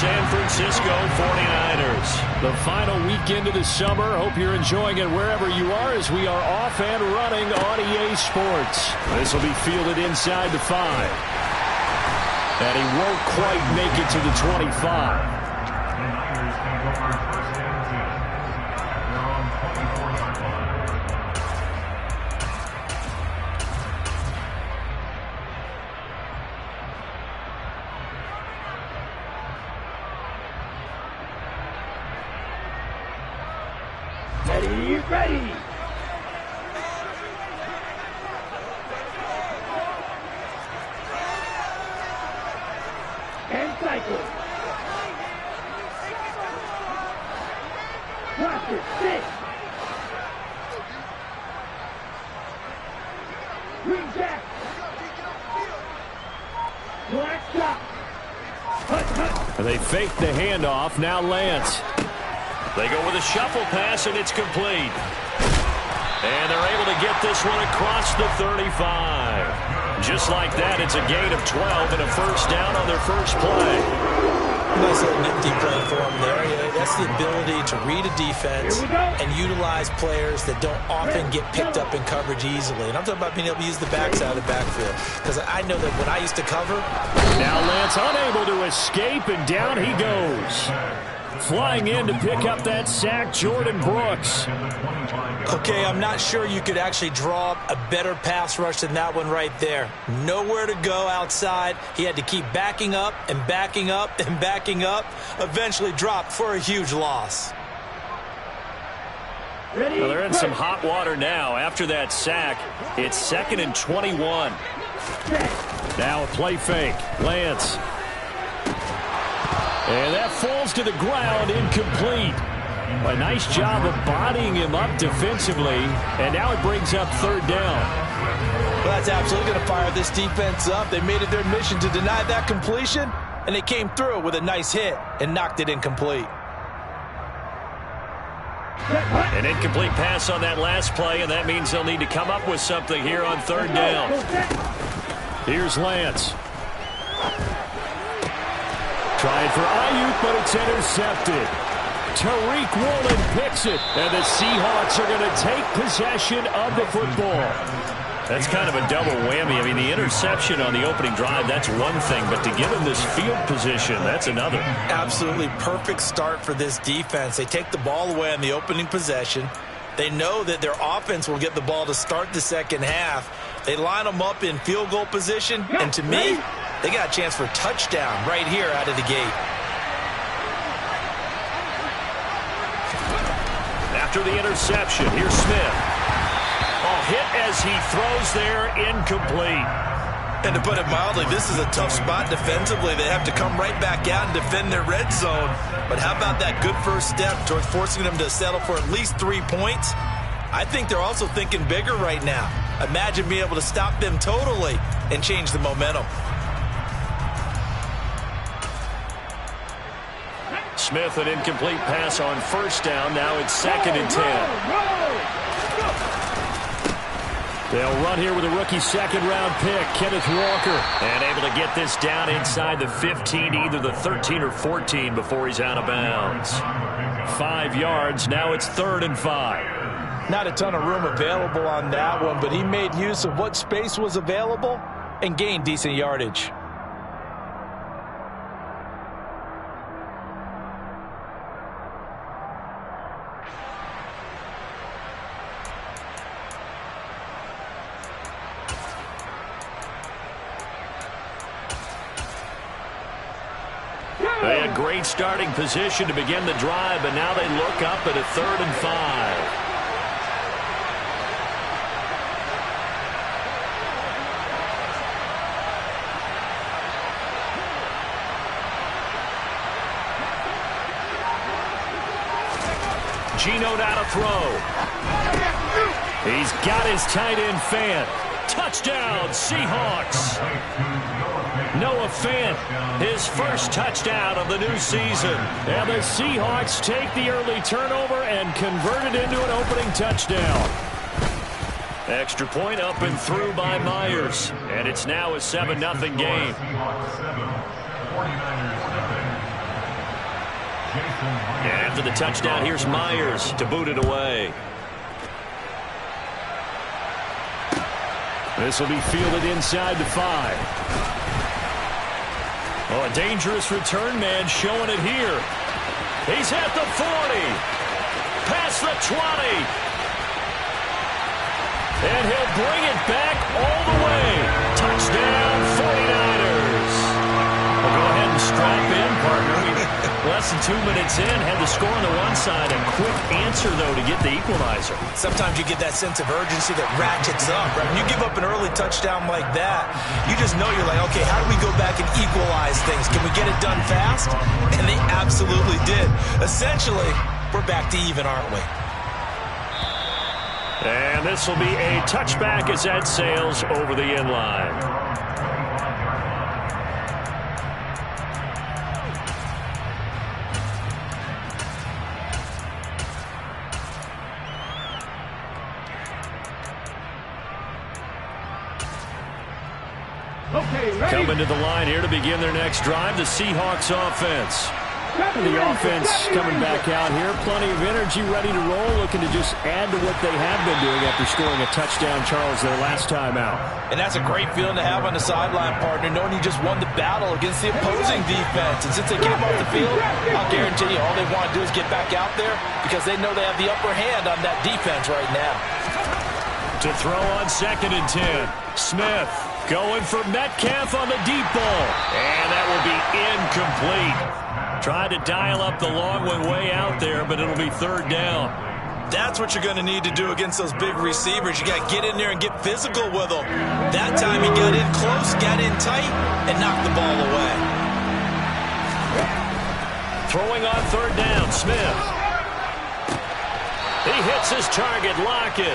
San Francisco 49ers. The final weekend of the summer. Hope you're enjoying it wherever you are as we are off and running on EA Sports. This will be fielded inside the 5. And he won't quite make it to the 25. Ready. And cycle. Watch it. 6. Green jack. Black shot. They fake the handoff. Now Lance. They go with a shuffle pass, and it's complete. And they're able to get this one across the 35. Just like that, it's a gain of 12 and a first down on their first play. Nice little nifty play for them there. That's the ability to read a defense and utilize players that don't often get picked up in coverage easily. And I'm talking about being able to use the backside of the backfield. Because I know that when I used to cover. Now Lance unable to escape, and down he goes. Flying in to pick up that sack, Jordan Brooks. Okay, I'm not sure you could actually draw a better pass rush than that one right there. Nowhere to go outside. He had to keep backing up and backing up and backing up. Eventually dropped for a huge loss. Well, they're in some hot water now. After that sack, it's 2nd and 21. Now a play fake. Lance. And that falls to the ground, incomplete. A nice job of bodying him up defensively, and now it brings up 3rd down. Well, that's absolutely going to fire this defense up. They made it their mission to deny that completion, and they came through with a nice hit and knocked it incomplete. An incomplete pass on that last play, and that means they'll need to come up with something here on 3rd down. Here's Lance. Trying for Ayuk, but it's intercepted. Tariq Woolen picks it, and the Seahawks are going to take possession of the football. That's kind of a double whammy. I mean, the interception on the opening drive, that's one thing, but to give him this field position, that's another. Absolutely perfect start for this defense. They take the ball away on the opening possession. They know that their offense will get the ball to start the second half. They line them up in field goal position, and to me, they got a chance for a touchdown right here out of the gate. After the interception, here's Smith. Hit as he throws there, incomplete. And to put it mildly, this is a tough spot defensively. They have to come right back out and defend their red zone. But how about that good first step towards forcing them to settle for at least 3 points? I think they're also thinking bigger right now. Imagine being able to stop them totally and change the momentum. Smith, an incomplete pass on 1st down. Now it's 2nd and 10. They'll run here with a rookie 2nd-round pick, Kenneth Walker. And able to get this down inside the 15, either the 13 or 14 before he's out of bounds. 5 yards. Now it's 3rd and 5. Not a ton of room available on that one, but he made use of what space was available and gained decent yardage. They had great starting position to begin the drive, but now they look up at a 3rd and 5. Geno now to throw. He's got his tight end Fant. Touchdown, Seahawks. Noah Fant, his first touchdown of the new season. And the Seahawks take the early turnover and convert it into an opening touchdown. Extra point up and through by Myers. And it's now a 7-0 game. And after the touchdown, here's Myers to boot it away. This will be fielded inside the 5. Oh, a dangerous return man showing it here. He's at the 40. Past the 20. And he'll bring it back all the way. Touchdown, 49ers. Well, go ahead and strap in, partner. Less than 2 minutes in, had the score on the one side. A quick answer, though, to get the equalizer. Sometimes you get that sense of urgency that ratchets up, right? When you give up an early touchdown like that, you just know you're like, okay, how do we go back and equalize things? Can we get it done fast? And they absolutely did. Essentially, we're back to even, aren't we? And this will be a touchback as that sails over the end line. Coming to the line here to begin their next drive, the Seahawks offense. The offense coming back out here. Plenty of energy, ready to roll, looking to just add to what they have been doing after scoring a touchdown, Charles, their last time out. And that's a great feeling to have on the sideline, partner, knowing you just won the battle against the opposing defense. And since they came off the field, I'll guarantee you all they want to do is get back out there because they know they have the upper hand on that defense right now. To throw on 2nd and 10. Smith going for Metcalf on the deep ball. And that will be incomplete. Tried to dial up the long one way out there, but it'll be 3rd down. That's what you're going to need to do against those big receivers. You got to get in there and get physical with them. That time he got in close, got in tight, and knocked the ball away. Throwing on 3rd down, Smith. He hits his target, Lockett.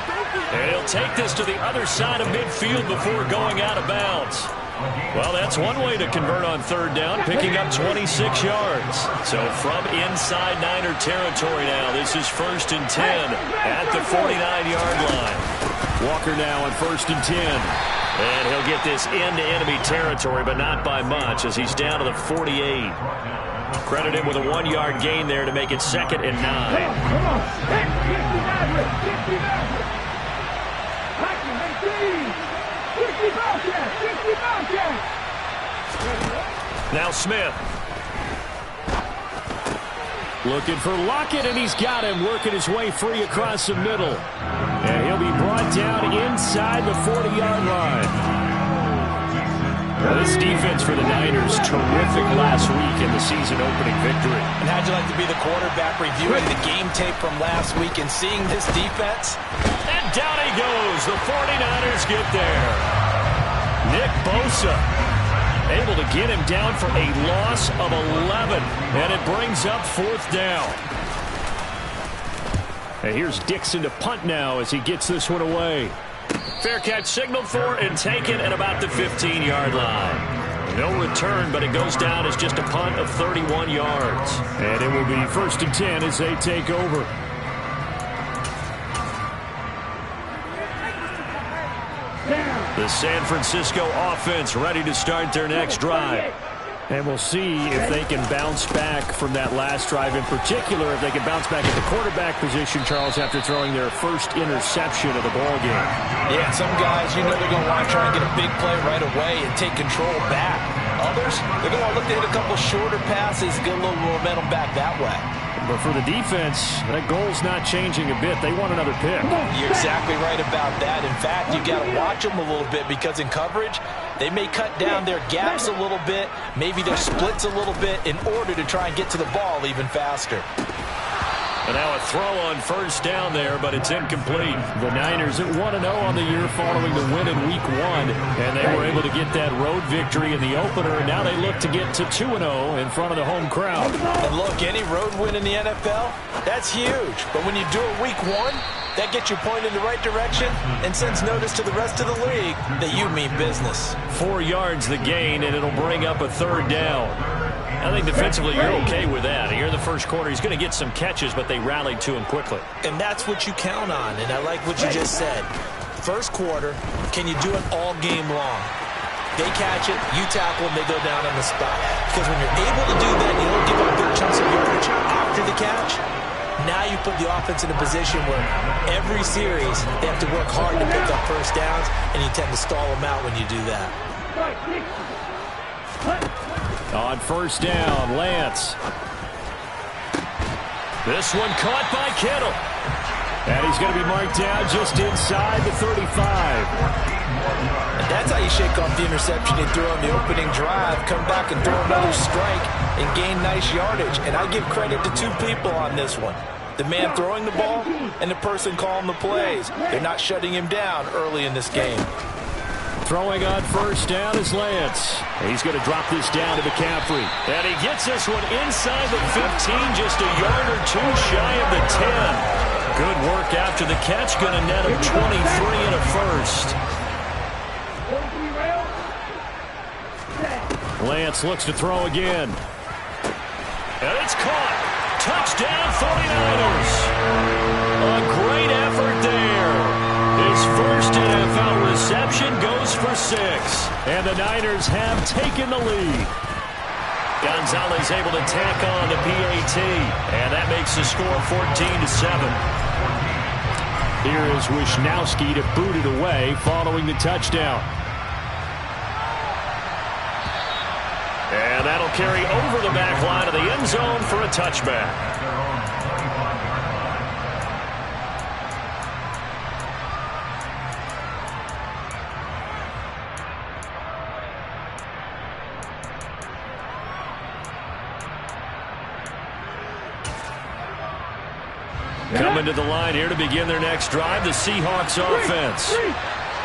And he'll take this to the other side of midfield before going out of bounds. Well, that's one way to convert on 3rd down, picking up 26 yards. So from inside Niner territory now, this is 1st and 10 at the 49-yard line. Walker now on 1st and 10. And he'll get this into enemy territory, but not by much as he's down to the 48. Credit him with a 1-yard gain there to make it 2nd and 9. Come on. Now Smith. Looking for Lockett, and he's got him working his way free across the middle. And he'll be brought down inside the 40-yard line. Well, this defense for the Niners, terrific last week in the season-opening victory. And how'd you like to be the quarterback reviewing the game tape from last week and seeing this defense? And down he goes. The 49ers get there. Nick Bosa able to get him down for a loss of 11. And it brings up 4th down. And here's Dixon to punt now as he gets this one away. Fair catch signaled for and taken at about the 15-yard line. No return, but it goes down as just a punt of 31 yards. And it will be 1st and 10 as they take over. The San Francisco offense ready to start their next drive. And we'll see if they can bounce back from that last drive, in particular if they can bounce back at the quarterback position, Charles, after throwing their first interception of the ball game. Yeah, some guys, you know they're going to want to try and get a big play right away and take control back. Others, they're going to want to look to hit a couple shorter passes, get a little momentum back that way. But for the defense, that goal's not changing a bit. They want another pick. You're exactly right about that. In fact, you got to watch them a little bit because in coverage, they may cut down their gaps a little bit, maybe their splits a little bit in order to try and get to the ball even faster. And now a throw on 1st down there, but it's incomplete. The Niners at 1-0 on the year following the win in Week 1, and they were able to get that road victory in the opener, and now they look to get to 2-0 in front of the home crowd. And look, any road win in the NFL, that's huge. But when you do it Week 1, that gets you pointed in the right direction and sends notice to the rest of the league that you mean business. 4 yards the gain, and it'll bring up a 3rd down. I think defensively you're okay with that. Here in the first quarter, he's going to get some catches, but they rallied to him quickly. And that's what you count on, and I like what you just said. First quarter, can you do it all game long? They catch it, you tackle them, they go down on the spot. Because when you're able to do that, you don't give up big chunks of yardage, put the offense in a position where every series they have to work hard to pick up first downs, and you tend to stall them out when you do that. On first down, Lance. This one caught by Kittle. And he's going to be marked down just inside the 35. And that's how you shake off the interception you threw on the opening drive. Come back and throw another strike and gain nice yardage. And I give credit to two people on this one. The man throwing the ball and the person calling the plays. They're not shutting him down early in this game. Throwing on first down is Lance. He's going to drop this down to McCaffrey. And he gets this one inside the 15, just a yard or two shy of the 10. Good work after the catch. Going to net him 23 and a first. Lance looks to throw again. And it's caught. Touchdown 49ers. A great effort there. His first NFL reception goes for 6. And the Niners have taken the lead. Gonzalez able to tack on the PAT. And that makes the score 14-7. Here is Wisnowski to boot it away following the touchdown. And that'll carry over the back line of the end zone for a touchback. Coming to the line here to begin their next drive, the Seahawks offense.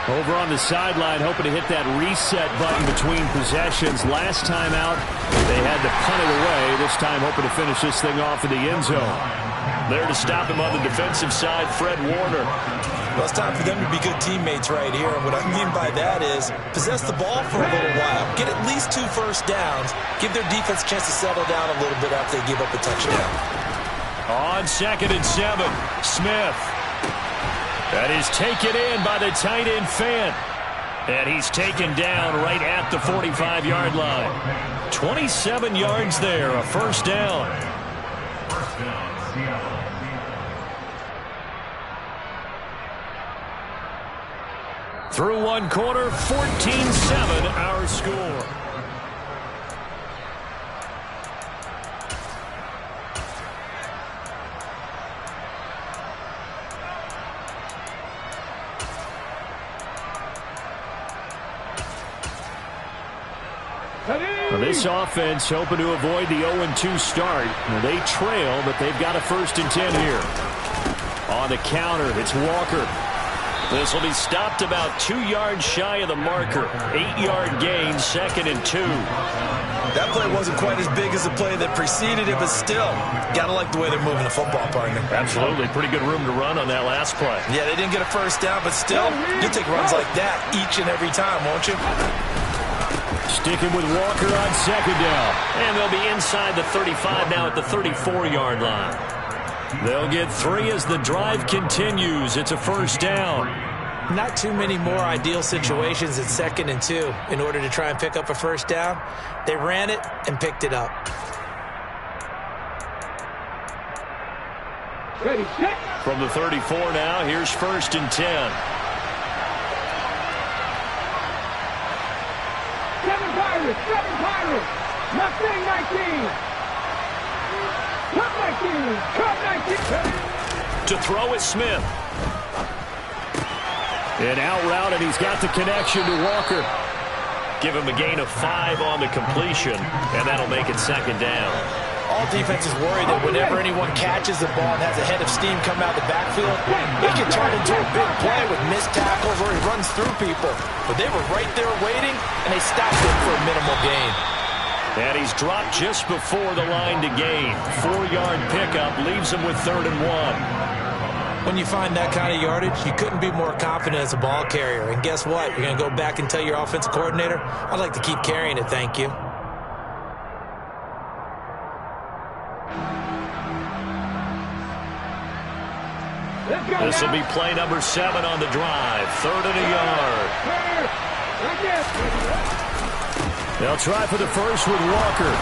Over on the sideline, hoping to hit that reset button between possessions. Last time out, they had to punt it away. This time, hoping to finish this thing off in the end zone. There to stop him on the defensive side, Fred Warner. Well, it's time for them to be good teammates right here. And what I mean by that is possess the ball for a little while. Get at least 2 first downs. Give their defense a chance to settle down a little bit after they give up a touchdown. On 2nd and 7, Smith. That is taken in by the tight end Fant. And he's taken down right at the 45-yard line. 27 yards there, a first down. Through one quarter, 14-7 our score. Well, this offense hoping to avoid the 0-2 start. They trail, but they've got a 1st and 10 here. On the counter, it's Walker. This will be stopped about 2 yards shy of the marker. 8-yard gain, 2nd and 2. That play wasn't quite as big as the play that preceded it, but still, gotta like the way they're moving the football, partner. Absolutely. Pretty good room to run on that last play. Yeah, they didn't get a first down, but still, you'll take runs like that each and every time, won't you? Sticking with Walker on 2nd down. And they'll be inside the 35 now at the 34-yard line. They'll get 3 as the drive continues. It's a first down. Not too many more ideal situations at 2nd and 2 in order to try and pick up a first down. They ran it and picked it up. From the 34 now, here's 1st and 10. 7 Pirates. Mustang 19. Cup 19. To throw is Smith. And out route, and he's got the connection to Walker. Give him a gain of 5 on the completion, and that'll make it 2nd down. All defenses worry that whenever anyone catches the ball and has a head of steam come out the backfield, it can turn into a big play with missed tackles or he runs through people. But they were right there waiting, and they stopped him for a minimal gain. And he's dropped just before the line to gain. 4-yard pickup leaves him with 3rd and 1. When you find that kind of yardage, you couldn't be more confident as a ball carrier. And guess what? You're going to go back and tell your offensive coordinator, I'd like to keep carrying it, thank you. This will be play number 7 on the drive. 3rd and a yard. They'll try for the first with Walker.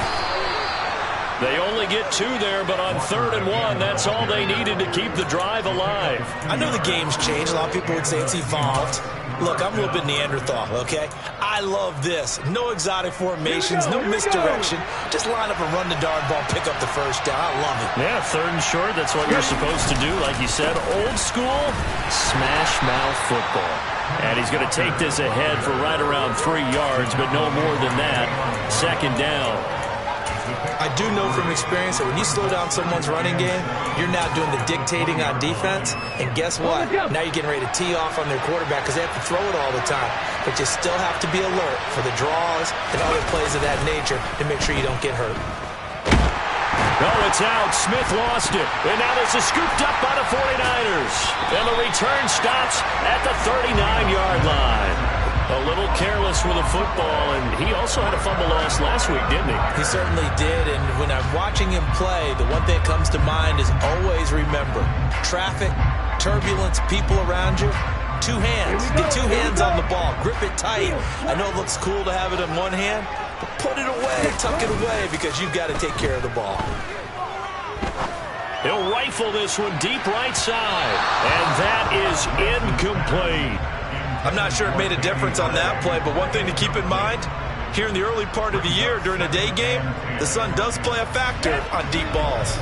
They only get 2 there, but on 3rd and 1, that's all they needed to keep the drive alive. I know the game's changed. A lot of people would say it's evolved. Look, I'm a little bit Neanderthal, okay? I love this. No exotic formations, no misdirection. Just line up and run the darn ball, pick up the first down. I love it. Yeah, 3rd and short, that's what you're supposed to do. Like you said, old school, smash mouth football. And he's going to take this ahead for right around 3 yards, but no more than that. 2nd down. I do know from experience that when you slow down someone's running game, you're now doing the dictating on defense. And guess what? Now you're getting ready to tee off on their quarterback because they have to throw it all the time. But you still have to be alert for the draws and other plays of that nature to make sure you don't get hurt. Oh, it's out. Smith lost it. And now this is scooped up by the 49ers. And the return stops at the 39-yard line. A little careless with the football, and he also had a fumble loss last week, didn't he? He certainly did, and when I'm watching him play, the one thing that comes to mind is always remember, traffic, turbulence, people around you, 2 hands. Get 2 hands on the ball. Grip it tight. I know it looks cool to have it in one hand, but put it away, tuck it away, because you've got to take care of the ball. He'll rifle this one deep right side, and that is incomplete. I'm not sure it made a difference on that play, but one thing to keep in mind, here in the early part of the year during a day game, the sun does play a factor on deep balls.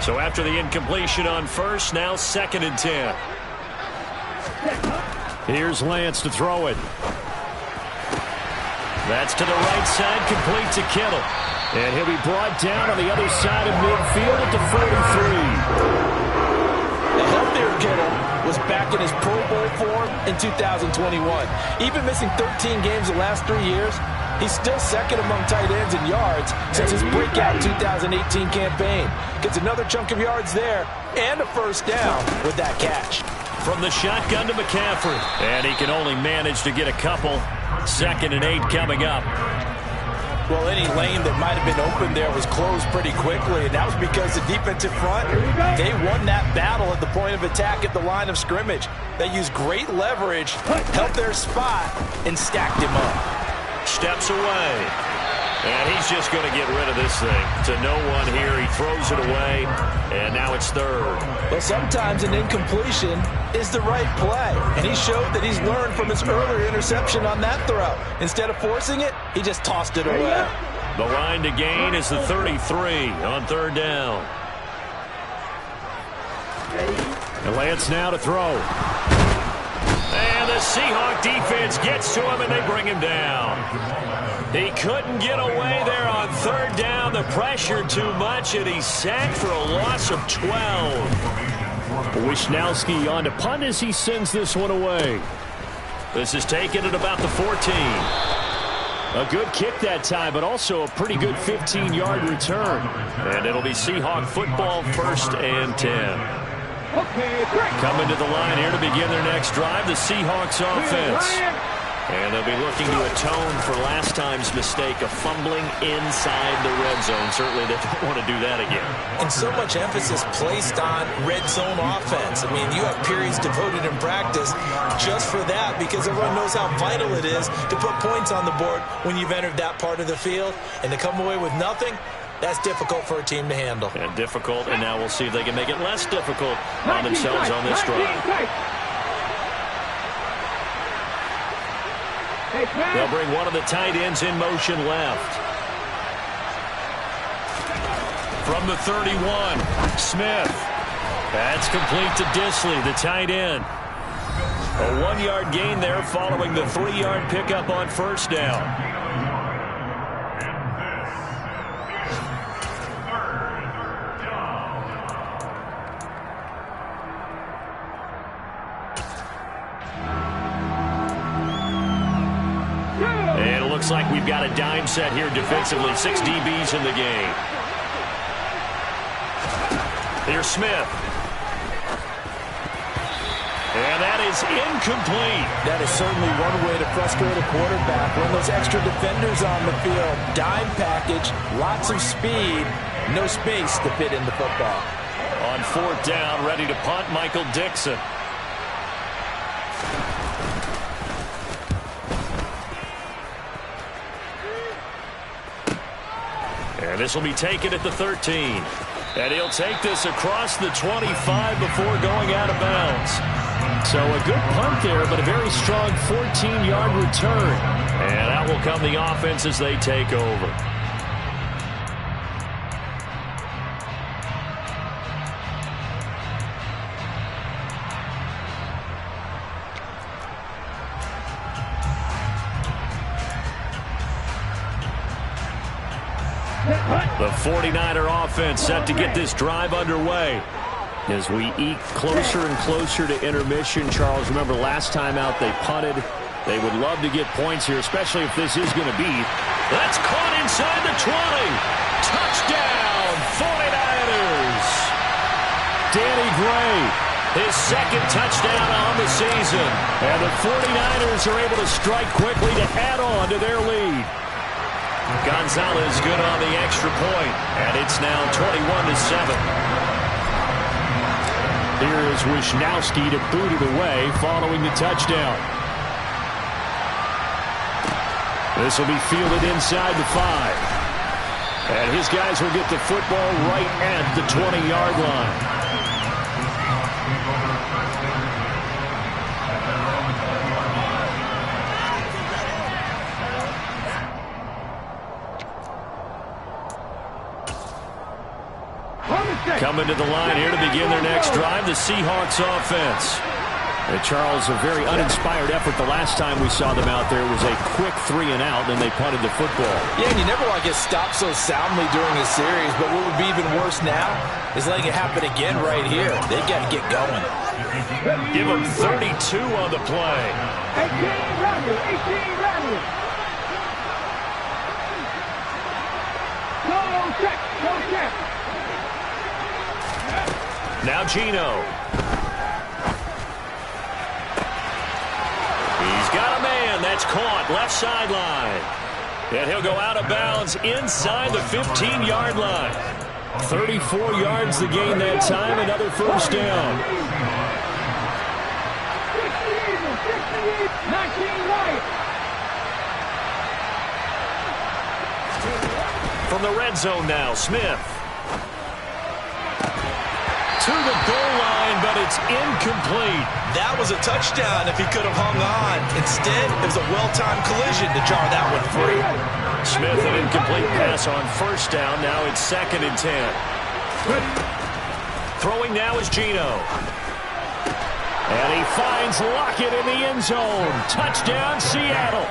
So after the incompletion on 1st, now 2nd and 10. Here's Lance to throw it. That's to the right side, complete to Kittle. And he'll be brought down on the other side of midfield at the 43. The healthier Kittle was back in his Pro Bowl form in 2021. Even missing 13 games the last 3 years, he's still 2nd among tight ends in yards since his breakout 2018 campaign. Gets another chunk of yards there and a 1st down with that catch. From the shotgun to McCaffrey. And he can only manage to get a couple. 2nd and 8 coming up. Well, any lane that might have been open there was closed pretty quickly, and that was because the defensive front, they won that battle at the point of attack at the line of scrimmage. They used great leverage, held their spot, and stacked him up. Steps away. And he's just going to get rid of this thing. To no one here. He throws it away, and now it's 3rd. Well, sometimes an incompletion is the right play, and he showed that he's learned from his earlier interception on that throw. Instead of forcing it, he just tossed it away. The line to gain is the 33 on 3rd down. And Lance now to throw. And the Seahawk defense gets to him, and they bring him down. He couldn't get away there on 3rd down. The pressure too much, and he's sacked for a loss of 12. Wisnowski on to punt as he sends this one away. This is taken at about the 14. A good kick that time, but also a pretty good 15-yard return. And it'll be Seahawk football, 1st and 10. Coming to the line here to begin their next drive, the Seahawks offense. And they'll be looking to atone for last time's mistake of fumbling inside the red zone. Certainly they don't want to do that again. And so much emphasis placed on red zone offense. I mean, you have periods devoted in practice just for that because everyone knows how vital it is to put points on the board when you've entered that part of the field. And to come away with nothing, that's difficult for a team to handle. And difficult, and now we'll see if they can make it less difficult on themselves on this drive. They'll bring one of the tight ends in motion left. From the 31, Smith. That's complete to Disley, the tight end. A 1-yard gain there following the 3-yard pickup on 1st down. Looks like we've got a dime set here defensively. 6 DBs in the game. Here's Smith. And that is incomplete. That is certainly one way to frustrate a quarterback. Run those extra defenders on the field. Dime package, lots of speed, no space to fit in the football. On 4th down, ready to punt, Michael Dixon. And And this will be taken at the 13. And he'll take this across the 25 before going out of bounds. So a good punt there, but a very strong 14-yard return. And out will come the offense as they take over. The 49er offense set to get this drive underway. As we eke closer and closer to intermission, Charles, remember last time out they punted. They would love to get points here, especially if this is going to be. That's caught inside the 20. Touchdown, 49ers. Danny Gray, his second touchdown on the season. And the 49ers are able to strike quickly to add on to their lead. Gonzalez good on the extra point, and it's now 21-7. Here is Wisnowski to boot it away following the touchdown. This will be fielded inside the 5. And his guys will get the football right at the 20-yard line. Coming to the line here to begin their next drive, the Seahawks offense. And Charles, a very uninspired effort the last time we saw them out there. It was a quick 3 and out, and they punted the football. Yeah, and you never want to get stopped so soundly during a series, but what would be even worse now is letting it happen again right here. They've got to get going. Give them 32 on the play. 18 runners, 18 runners. Go check, go check. Now Gino. He's got a man. That's caught left sideline. And he'll go out of bounds inside the 15-yard line. 34 yards to gain that time. Another first down. 19 right. From the red zone now, Smith. To the goal line, but it's incomplete. That was a touchdown if he could have hung on. Instead, it was a well-timed collision to jar that one free. Smith, an incomplete pass on first down. Now it's 2nd and 10. Throwing now is Gino. And he finds Lockett in the end zone. Touchdown, Seattle.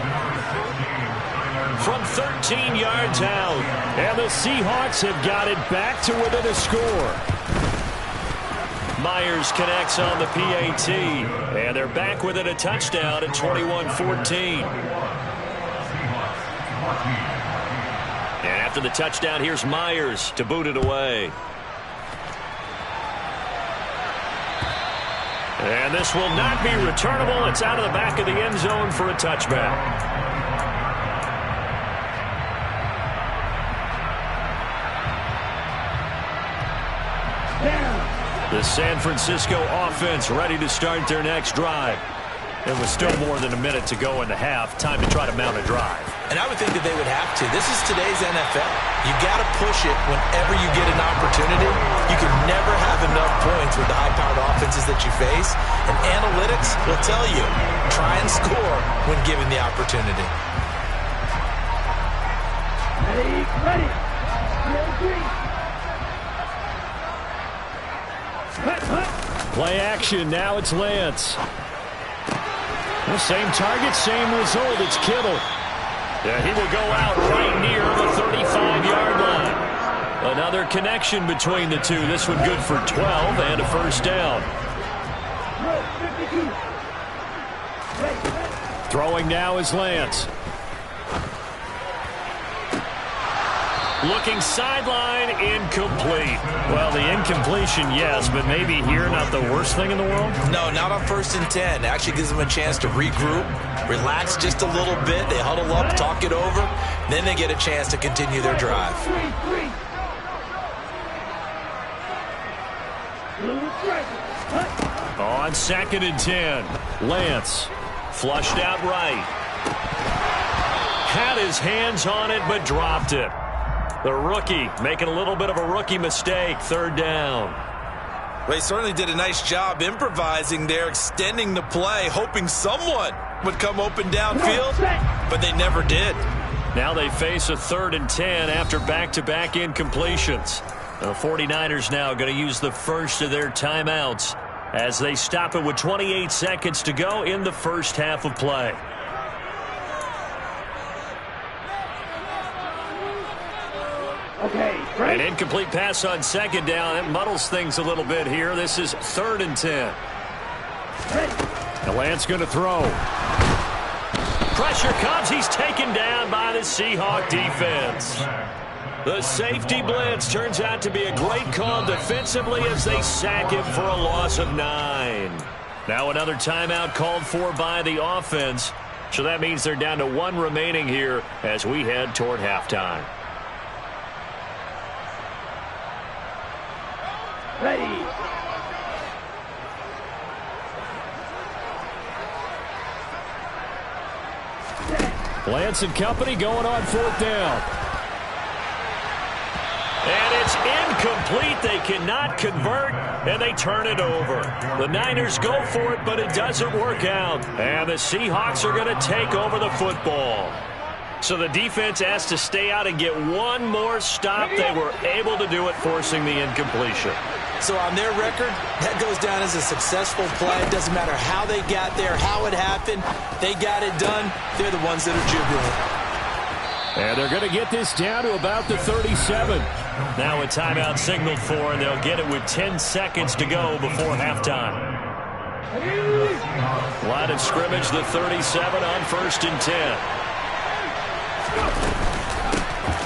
From 13 yards out. And the Seahawks have got it back to within a score. Myers connects on the PAT, and they're back within a touchdown at 21-14. And after the touchdown, here's Myers to boot it away. And this will not be returnable. It's out of the back of the end zone for a touchback. The San Francisco offense ready to start their next drive. It was still more than a minute to go in the half. Time to try to mount a drive. And I would think that they would have to. This is today's NFL. You got to push it whenever you get an opportunity. You can never have enough points with the high-powered offenses that you face. And analytics will tell you, try and score when given the opportunity. Ready. Play action. Now it's Lance. The same target, same result. It's Kittle. Yeah, he will go out right near the 35-yard line. Another connection between the two. This one good for 12 and a first down. Throwing now is Lance. Looking sideline, incomplete. Well, the incompletion, yes, but maybe here not the worst thing in the world? No, not on 1st and 10. It actually gives them a chance to regroup, relax just a little bit. They huddle up, talk it over, then they get a chance to continue their drive. On 2nd and 10, Lance flushed out right. Had his hands on it, but dropped it. The rookie making a little bit of a rookie mistake. Third down. Well, he certainly did a nice job improvising there, extending the play, hoping someone would come open downfield, but they never did. Now they face a 3rd and 10 after back-to-back incompletions. The 49ers now going to use the first of their timeouts as they stop it with 28 seconds to go in the first half of play. Okay, An incomplete pass on 2nd down. It muddles things a little bit here. This is 3rd and 10. The Lance going to throw. Pressure comes. He's taken down by the Seahawk defense. The safety blitz turns out to be a great call defensively as they sack him for a loss of 9. Now another timeout called for by the offense. So that means they're down to 1 remaining here as we head toward halftime. ready. Lance and company going on 4th down. And it's incomplete. They cannot convert, and they turn it over. The Niners go for it, but it doesn't work out. And the Seahawks are going to take over the football. So the defense has to stay out and get one more stop. They were able to do it, forcing the incompletion. So on their record, that goes down as a successful play. It doesn't matter how they got there, how it happened. They got it done. They're the ones that are jubilant. And they're going to get this down to about the 37. Now a timeout signaled for, and they'll get it with 10 seconds to go before halftime. Line of scrimmage, the 37 on 1st and 10.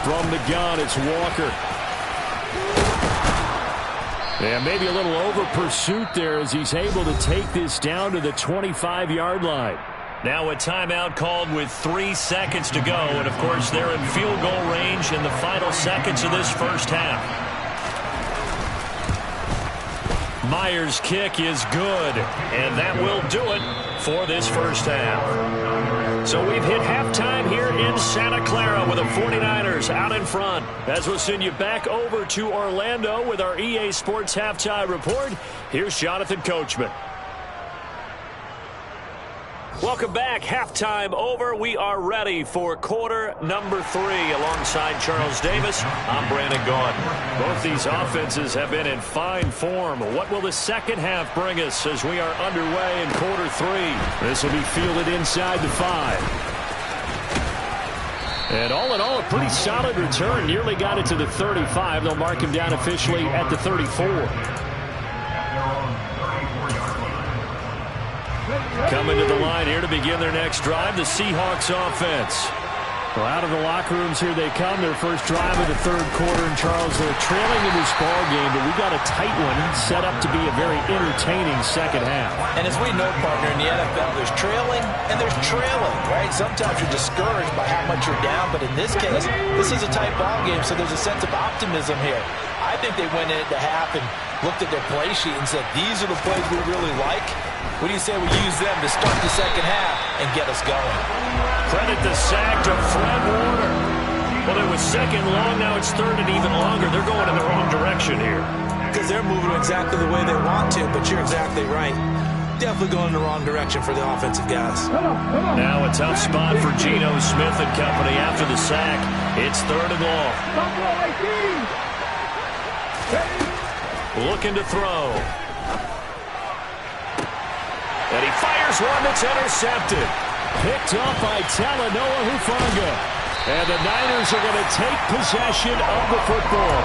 From the gun, it's Walker. And maybe a little over pursuit there as he's able to take this down to the 25-yard line. Now a timeout called with 3 seconds to go. And, of course, they're in field goal range in the final seconds of this first half. Myers' kick is good. And that will do it for this first half. So we've hit halftime here in Santa Clara with the 49ers out in front. As we'll send you back over to Orlando with our EA Sports Halftime Report, here's Jonathan Coachman. Welcome back. Halftime over. We are ready for quarter number 3. Alongside Charles Davis, I'm Brandon Gaudin. Both these offenses have been in fine form. What will the second half bring us as we are underway in quarter 3? This will be fielded inside the 5. And all in all, a pretty solid return. Nearly got it to the 35. They'll mark him down officially at the 34. Coming to the line here to begin their next drive, the Seahawks offense. Well, out of the locker rooms here they come. Their first drive of the 3rd quarter. And Charles, they're trailing in this ball game, but we got a tight one set up to be a very entertaining second half. And as we know, partner, in the NFL, there's trailing and there's trailing, right? Sometimes you're discouraged by how much you're down, but in this case, this is a tight ball game, so there's a sense of optimism here. I think they went into half and looked at their play sheet and said, these are the plays we really like. What do you say we use them to start the second half and get us going? Credit the sack to Fred Warner. Well, it was 2nd long. Now it's 3rd and even longer. They're going in the wrong direction here. Because they're moving exactly the way they want to, but you're exactly right. Definitely going in the wrong direction for the offensive guys. Now a tough spot for Geno Smith and company after the sack. It's 3rd and long. Looking to throw. And he fires one that's intercepted. Picked off by Talanoa Hufanga. And the Niners are going to take possession of the football.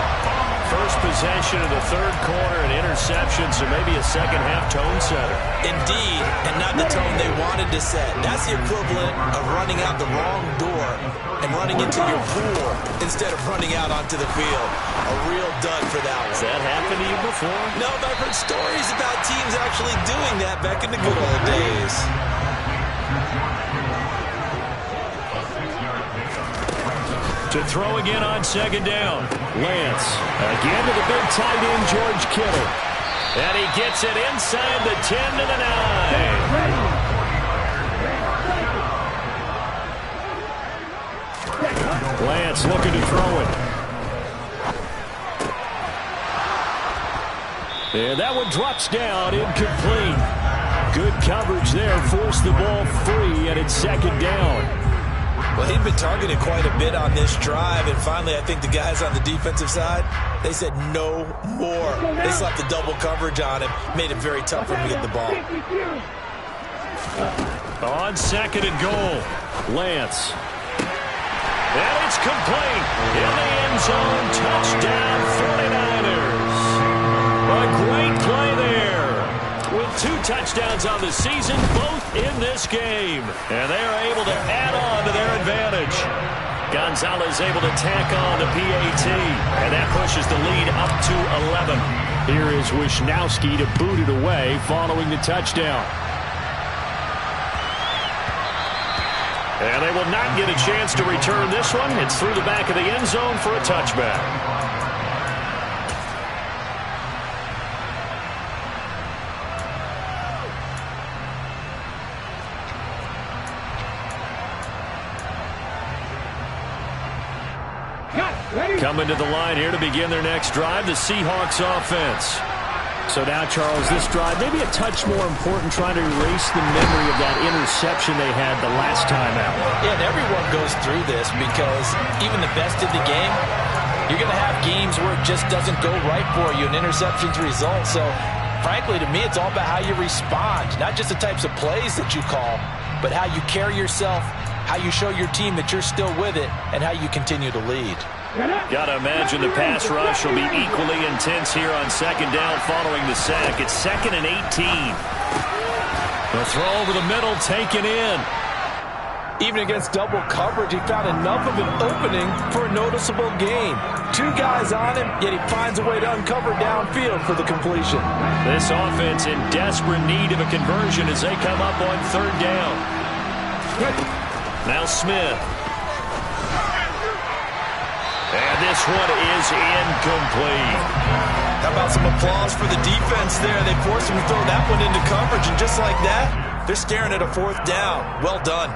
First possession of the 3rd quarter, an interception, so maybe a second-half tone setter. Indeed, and not the tone they wanted to set. That's the equivalent of running out the wrong door and running into your pool instead of running out onto the field. A real dud for that one. Has that happened to you before? No, but I've heard stories about teams actually doing that back in the good old days. To throw again on 2nd down. Lance again to the big tight end, George Kittle. And he gets it inside the 10 to the 9. Lance looking to throw it. And that one drops down, incomplete. Good coverage there, forced the ball free, and it's second down. Well, he'd been targeted quite a bit on this drive, and finally I think the guys on the defensive side, they said no more. They slapped the double coverage on him, made it very tough for him to get the ball. On second and goal, Lance. And it's complete. In the end zone, touchdown 49ers. A great play there. With 2 touchdowns on the season, both in this game. And they are able to add on to their advantage. Gonzalez able to tack on the PAT. And that pushes the lead up to 11. Here is Wisnowski to boot it away following the touchdown. And they will not get a chance to return this one. It's through the back of the end zone for a touchback. Coming to the line here to begin their next drive, the Seahawks offense. So now, Charles, this drive, maybe a touch more important, trying to erase the memory of that interception they had the last time out. Yeah, and everyone goes through this because even the best in the game, you're going to have games where it just doesn't go right for you, and interceptions result. So, frankly, to me, it's all about how you respond, not just the types of plays that you call, but how you carry yourself, how you show your team that you're still with it, and how you continue to lead. Got to imagine the pass rush will be equally intense here on second down following the sack. It's 2nd and 18. The throw over the middle taken in. Even against double coverage, he found enough of an opening for a noticeable gain. 2 guys on him, yet he finds a way to uncover downfield for the completion. This offense in desperate need of a conversion as they come up on 3rd down. Now Smith. And this one is incomplete. How about some applause for the defense there? They forced him to throw that one into coverage, and just like that, they're staring at a 4th down. Well done.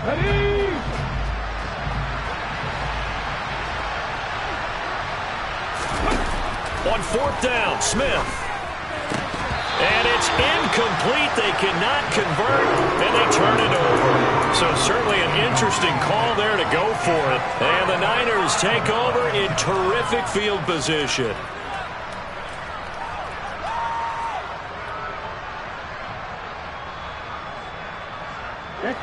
Ready? On 4th down, Smith. And it's incomplete. They cannot convert, and they turn it over. So certainly an interesting call there to go for it. And the Niners take over in terrific field position.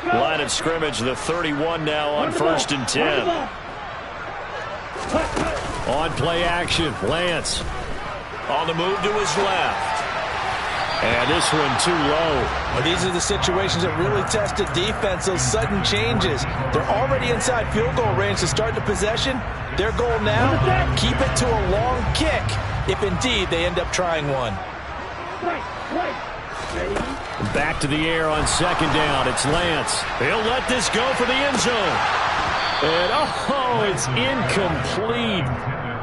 Line of scrimmage, the 31 now on 1st and 10. On play action, Lance. On the move to his left. And this one too low. Well, these are the situations that really test a defense, those sudden changes. They're already inside field goal range to start the possession. Their goal now, keep it to a long kick, if indeed they end up trying one. Back to the air on 2nd down. It's Lance. He'll let this go for the end zone. And, oh, it's incomplete.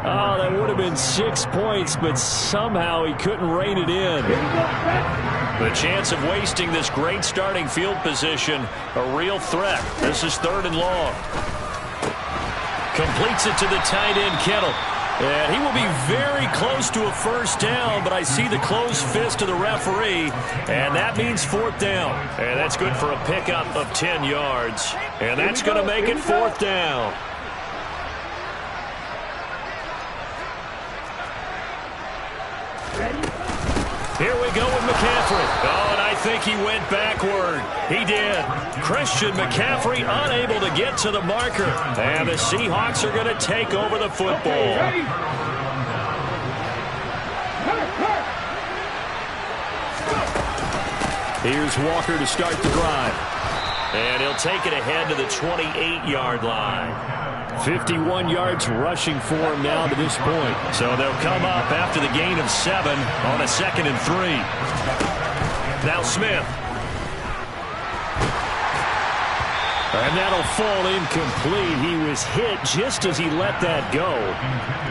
Oh, that would have been 6 points, but somehow he couldn't rein it in. The chance of wasting this great starting field position, a real threat. This is 3rd and long. Completes it to the tight end, Kittle. And he will be very close to a 1st down, but I see the closed fist of the referee, and that means 4th down. And that's good for a pickup of 10 yards. And that's going to make it 4th down. Here we go with McCaffrey. Oh, and I think he went backward. He did. Christian McCaffrey unable to get to the marker. And the Seahawks are going to take over the football. Here's Walker to start the drive. And he'll take it ahead to the 28-yard line. 51 yards rushing for him now to this point. So they'll come up after the gain of 7 on a 2nd and 3. Now Smith. And that'll fall incomplete. He was hit just as he let that go.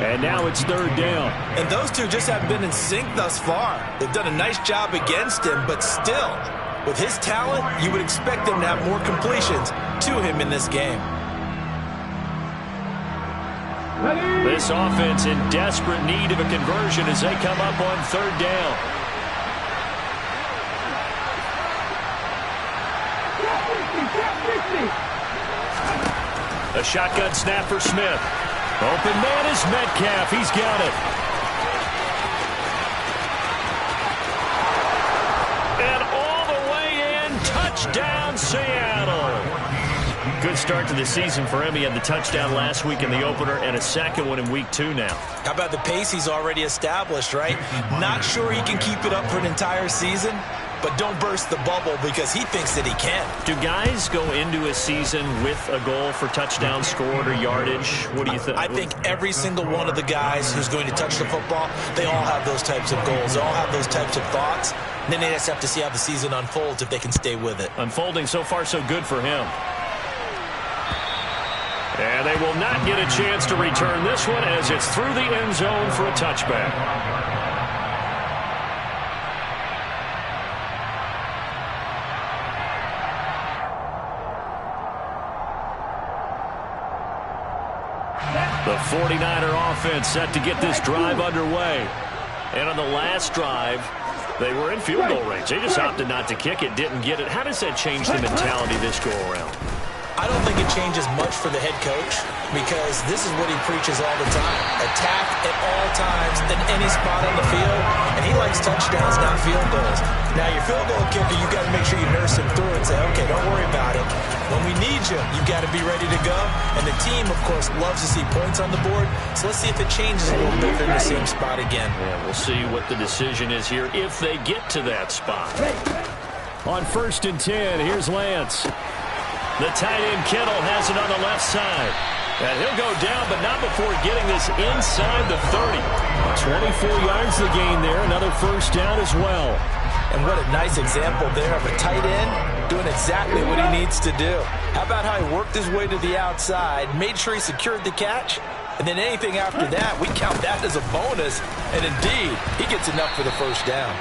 And now it's 3rd down. And those two just haven't been in sync thus far. They've done a nice job against him, but still, With his talent, you would expect them to have more completions to him in this game. This offense in desperate need of a conversion as they come up on third down. A shotgun snap for Smith. Open man is Metcalf. He's got it. And all the way in. Touchdown, Seattle. Good start to the season for him. He had the touchdown last week in the opener and a second one in week 2 now. How about the pace he's already established, right? Not sure he can keep it up for an entire season, but don't burst the bubble because he thinks that he can. Do guys go into a season with a goal for touchdown scored or yardage? What do you think? I think every single one of the guys who's going to touch the football, they all have those types of goals. They all have those types of thoughts. And then they just have to see how the season unfolds if they can stay with it. Unfolding so far so good for him. And they will not get a chance to return this one as it's through the end zone for a touchback. The 49er offense set to get this drive underway. And on the last drive, they were in field goal range. They just opted not to kick it, didn't get it. How does that change the mentality this go around? I don't think it changes much for the head coach because this is what he preaches all the time. Attack at all times in any spot on the field, and he likes touchdowns, not field goals. Now, your field goal kicker, you got to make sure you nurse him through and say, okay, don't worry about it. When we need you, you got to be ready to go. And the team, of course, loves to see points on the board. So let's see if it changes a little bit if they're in the same spot again. Yeah, we'll see what the decision is here if they get to that spot. On 1st and 10, here's Lance. The tight end Kittle has it on the left side. And he'll go down, but not before getting this inside the 30. 24 yards the gain there. Another first down as well. And what a nice example there of a tight end doing exactly what he needs to do. How about how he worked his way to the outside, made sure he secured the catch, and then anything after that, we count that as a bonus. And indeed, he gets enough for the first down.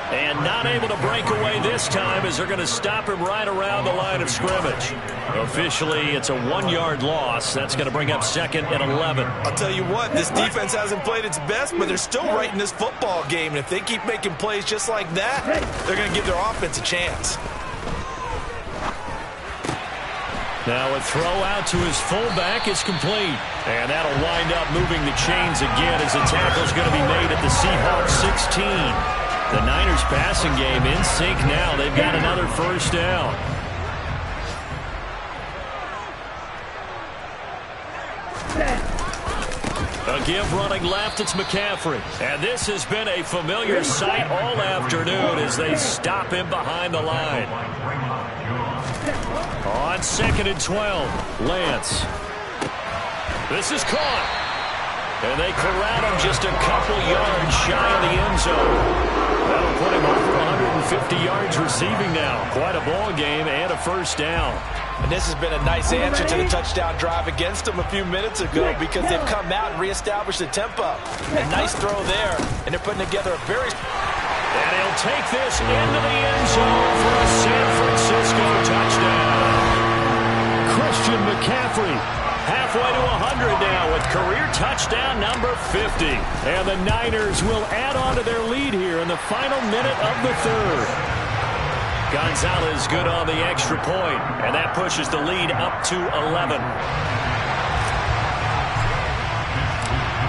And not able to break away this time as they're going to stop him right around the line of scrimmage. Officially, it's a 1-yard loss. That's going to bring up 2nd and 11. I'll tell you what, this defense hasn't played its best, but they're still right in this football game. And if they keep making plays just like that, they're going to give their offense a chance. Now a throw out to his fullback is complete. And that'll wind up moving the chains again as the tackle's going to be made at the Seahawks 16. The Niners passing game in sync now. They've got another first down. A give running left, it's McCaffrey. And this has been a familiar sight all afternoon as they stop him behind the line. On 2nd and 12, Lance. This is caught. And they corral him just a couple yards shy of the end zone. That'll put him over 150 yards receiving now. Quite a ball game and a first down. And this has been a nice answer to the touchdown drive against them a few minutes ago because they've come out and reestablished the tempo. A nice throw there, and they're putting together a very... And he'll take this into the end zone for a San Francisco touchdown. Christian McCaffrey halfway to 100 now with career touchdown number 50. And the Niners will add on to their lead here in the final minute of the 3rd. Gonzalez good on the extra point, and that pushes the lead up to 11.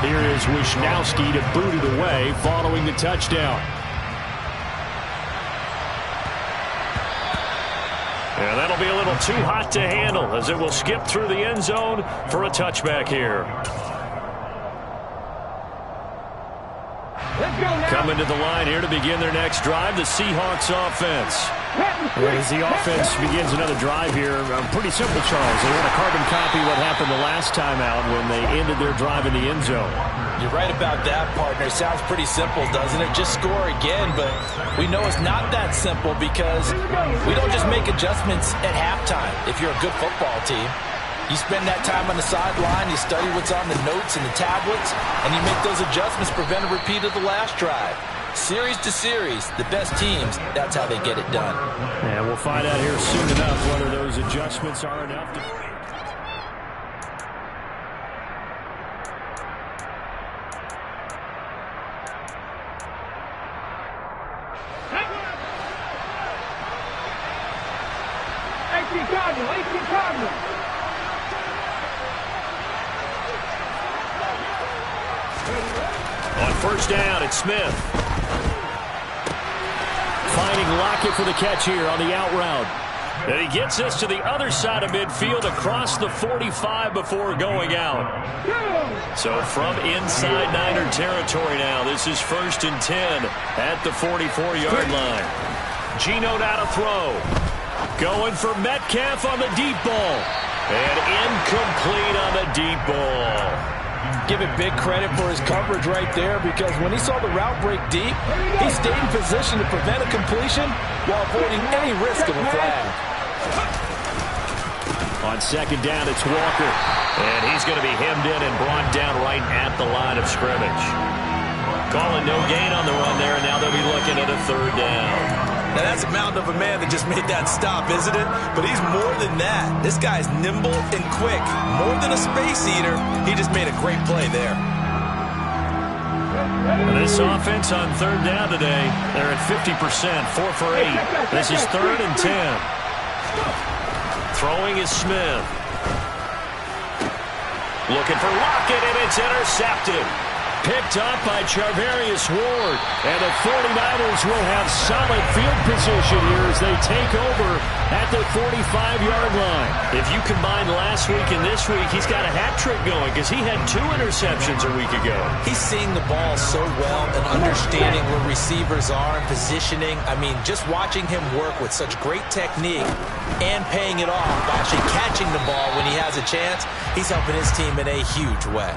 Here is Wisnowski to boot it away following the touchdown. And that'll be a little too hot to handle as it will skip through the end zone for a touchback here. Coming to the line here to begin their next drive, the Seahawks offense. As the offense begins another drive here, pretty simple, Charles. They want to carbon copy what happened the last time out when they ended their drive in the end zone. You're right about that, partner. Sounds pretty simple, doesn't it? Just score again, but we know it's not that simple because we don't just make adjustments at halftime if you're a good football team. You spend that time on the sideline, you study what's on the notes and the tablets, and you make those adjustments to prevent a repeat of the last drive. Series to series, the best teams, that's how they get it done. And we'll find out here soon enough whether those adjustments are enough to... On first down, it's Smith. Finding Lockett for the catch here on the out route. And he gets this to the other side of midfield across the 45 before going out. So from inside Niner territory now, this is 1st and 10 at the 44-yard line. Geno now to throw. Going for Metcalf on the deep ball. And incomplete on the deep ball. Give it big credit for his coverage right there, because when he saw the route break deep, he stayed in position to prevent a completion while avoiding any risk of a flag. On second down, it's Walker. And he's going to be hemmed in and brought down right at the line of scrimmage. Calling no gain on the run there, and now they'll be looking at a 3rd down. Now, that's a mountain of a man that just made that stop, isn't it? But he's more than that. This guy's nimble and quick. More than a space eater, he just made a great play there. And this offense on 3rd down today, they're at 50%, 4 for 8. This is 3rd and 10. Throwing is Smith. Looking for Lockett, and it's intercepted. Picked up by Charvarius Ward. And the 49ers will have solid field position here as they take over at the 45-yard line. If you combine last week and this week, he's got a hat trick going because he had 2 interceptions a week ago. He's seeing the ball so well and understanding where receivers are and positioning. I mean, just watching him work with such great technique and paying it off by actually catching the ball when he has a chance, he's helping his team in a huge way.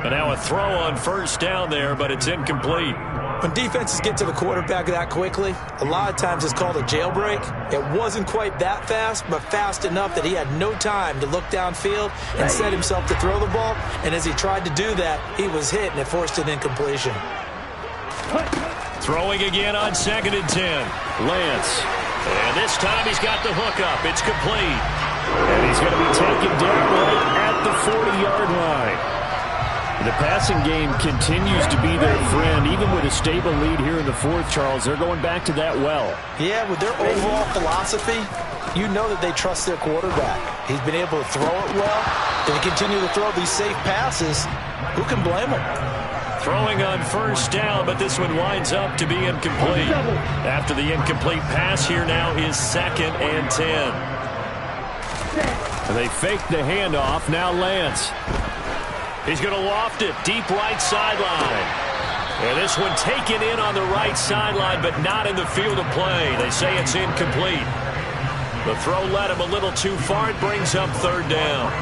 And now a throw on first down there, but it's incomplete. When defenses get to the quarterback that quickly, a lot of times it's called a jailbreak. It wasn't quite that fast, but fast enough that he had no time to look downfield and set himself to throw the ball. And as he tried to do that, he was hit, and it forced an incompletion. Throwing again on 2nd and 10. Lance. And this time he's got the hook up. It's complete. And he's going to be taken down right at the 40-yard line. The passing game continues to be their friend. Even with a stable lead here in the 4th, Charles, they're going back to that well. Yeah, with their overall philosophy, you know that they trust their quarterback. He's been able to throw it well. If they continue to throw these safe passes, who can blame them? Throwing on first down, but this one winds up to be incomplete. After the incomplete pass, here now is 2nd and 10. And they fake the handoff. Now Lance. He's going to loft it deep right sideline. And this one taken in on the right sideline, but not in the field of play. They say it's incomplete. The throw led him a little too far. It brings up 3rd down.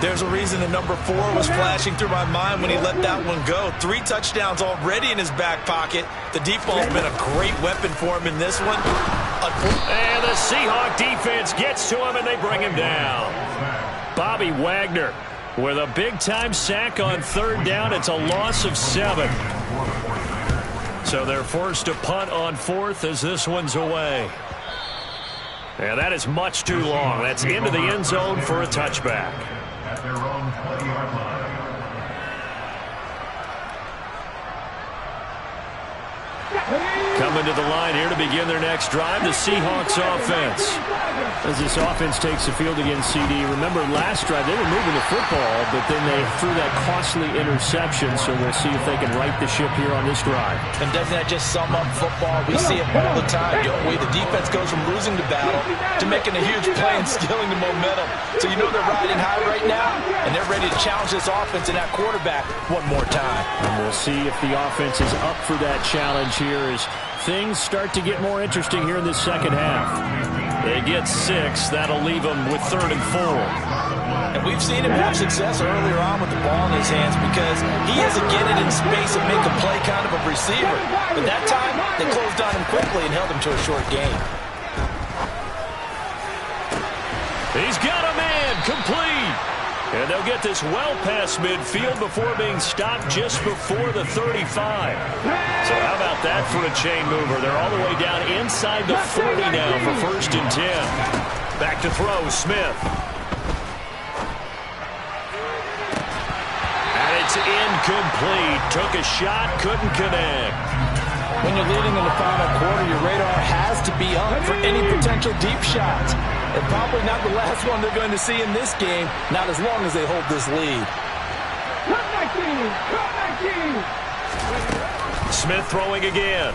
There's a reason the number 4 was flashing through my mind when he let that one go. 3 touchdowns already in his back pocket. The deep ball's been a great weapon for him in this one. And the Seahawk defense gets to him, and they bring him down. Bobby Wagner with a big-time sack on 3rd down. It's a loss of 7. So they're forced to punt on 4th as this one's away. And that is much too long. That's into the end zone for a touchback. At their own 20-yard line. Coming to the line here to begin their next drive, the Seahawks offense. As this offense takes the field against CD, remember last drive they were moving the football, but then they threw that costly interception, so we'll see if they can right the ship here on this drive. And doesn't that just sum up football? We see it all the time, don't we? The defense goes from losing the battle to making a huge play and stealing the momentum. So you know they're riding high right now, and they're ready to challenge this offense and that quarterback one more time. And we'll see if the offense is up for that challenge here as things start to get more interesting here in this second half. They get 6. That'll leave them with 3rd and 4. And we've seen him have success earlier on with the ball in his hands because he isn't getting in space and make a play kind of a receiver. But that time, they closed on him quickly and held him to a short gain. He's got a man complete. And they'll get this well past midfield before being stopped just before the 35. So how about that for a chain mover? They're all the way down inside the 40 now for 1st and 10. Back to throw, Smith. And it's incomplete. Took a shot, couldn't connect. When you're leading in the final quarter, your radar has to be up for any potential deep shots. And probably not the last one they're going to see in this game, not as long as they hold this lead. Smith throwing again.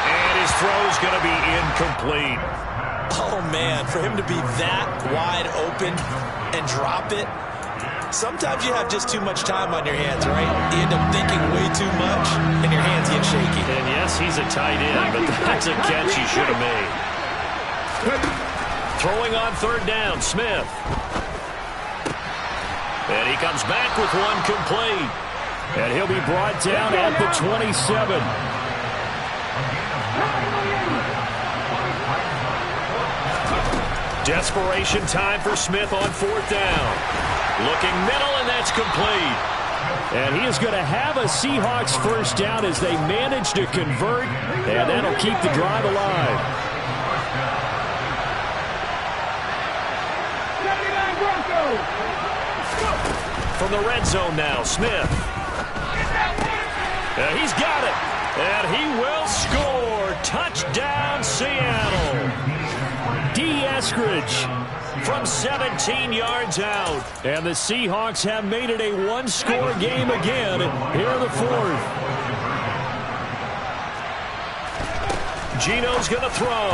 And his throw's going to be incomplete. Oh, man, for him to be that wide open and drop it. Sometimes you have just too much time on your hands, right? You end up thinking way too much, and your hands get shaky. And yes, he's a tight end, but that's a catch he should have made. Throwing on 3rd down, Smith. And he comes back with one complete. And he'll be brought down at the 27. Desperation time for Smith on 4th down. Looking middle, and that's complete. And he is going to have a Seahawks 1st down as they manage to convert, and that'll keep the drive alive. From the red zone now, Smith. He's got it, and he will score. Touchdown, Seattle. D. Eskridge from 17 yards out. And the Seahawks have made it a one-score game again here in the 4th. Geno's going to throw.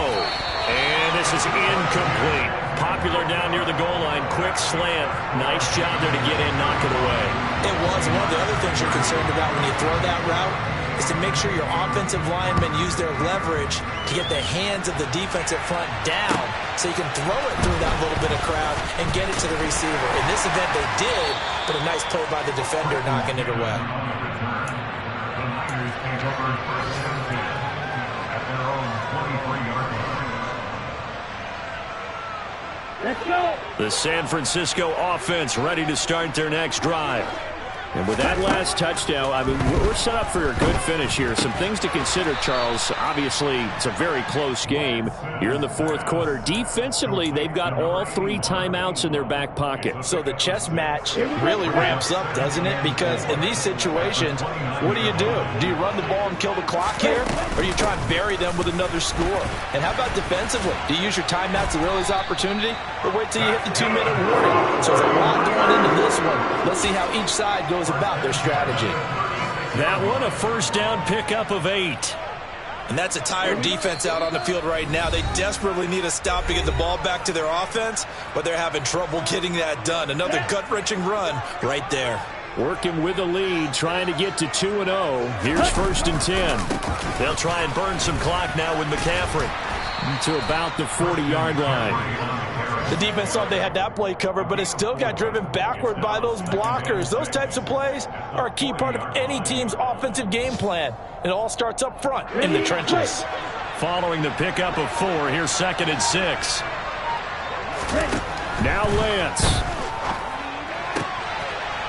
And this is incomplete. Popular down near the goal line. Quick slant. Nice job there to get in, knock it away. It was. One of the other things you're concerned about when you throw that route is to make sure your offensive linemen use their leverage to get the hands of the defensive front down so you can throw it through that little bit of crowd and get it to the receiver. In this event, they did, but a nice play by the defender knocking it away. Let's go. The San Francisco offense ready to start their next drive. And with that last touchdown, I mean, we're set up for a good finish here. Some things to consider, Charles. Obviously, it's a very close game. You're in the 4th quarter. Defensively, they've got all 3 timeouts in their back pocket. So the chess match really ramps up, doesn't it? Because in these situations, what do? Do you run the ball and kill the clock here? Or do you try and bury them with another score? And how about defensively? Do you use your timeouts to realize opportunity? Or wait till you hit the 2-minute warning? So there's a lot going into this one. Let's see how each side goes about their strategy. That one, a 1st down pickup of 8. And that's a tired defense out on the field right now. They desperately need a stop to get the ball back to their offense, but they're having trouble getting that done. Another gut-wrenching run right there. Working with the lead, trying to get to 2-0. Here's 1st and 10. They'll try and burn some clock now with McCaffrey to about the 40-yard line. The defense thought they had that play covered, but it still got driven backward by those blockers. Those types of plays are a key part of any team's offensive game plan. It all starts up front in the trenches. Following the pickup of 4, here's 2nd and 6. Now Lance.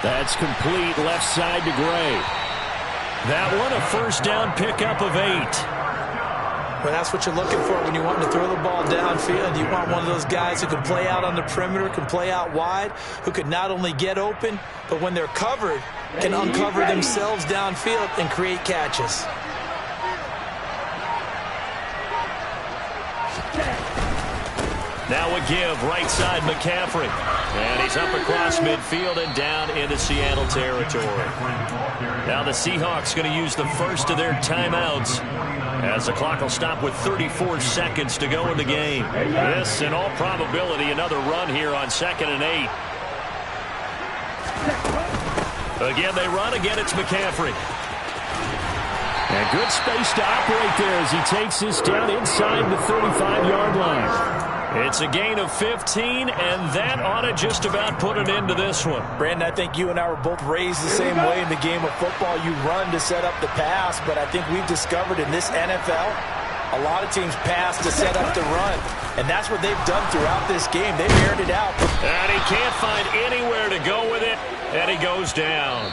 That's complete left side to Gray. That one, a 1st down pickup of 8. Well, that's what you're looking for when you want to throw the ball downfield. You want one of those guys who can play out on the perimeter, can play out wide, who can not only get open, but when they're covered, can uncover themselves downfield and create catches. Now a give, right side McCaffrey. And he's up across midfield and down into Seattle territory. Now the Seahawks going to use the first of their timeouts as the clock will stop with 34 seconds to go in the game. This, in all probability, another run here on 2nd and 8. Again, they run. Again, it's McCaffrey. And good space to operate there as he takes this down inside the 35-yard line. It's a gain of 15, and that ought to just about put an end to this one. Brandon, I think you and I were both raised the same way in the game of football. You run to set up the pass, but I think we've discovered in this NFL, a lot of teams pass to set up the run. And that's what they've done throughout this game. They've aired it out. And he can't find anywhere to go with it, and he goes down.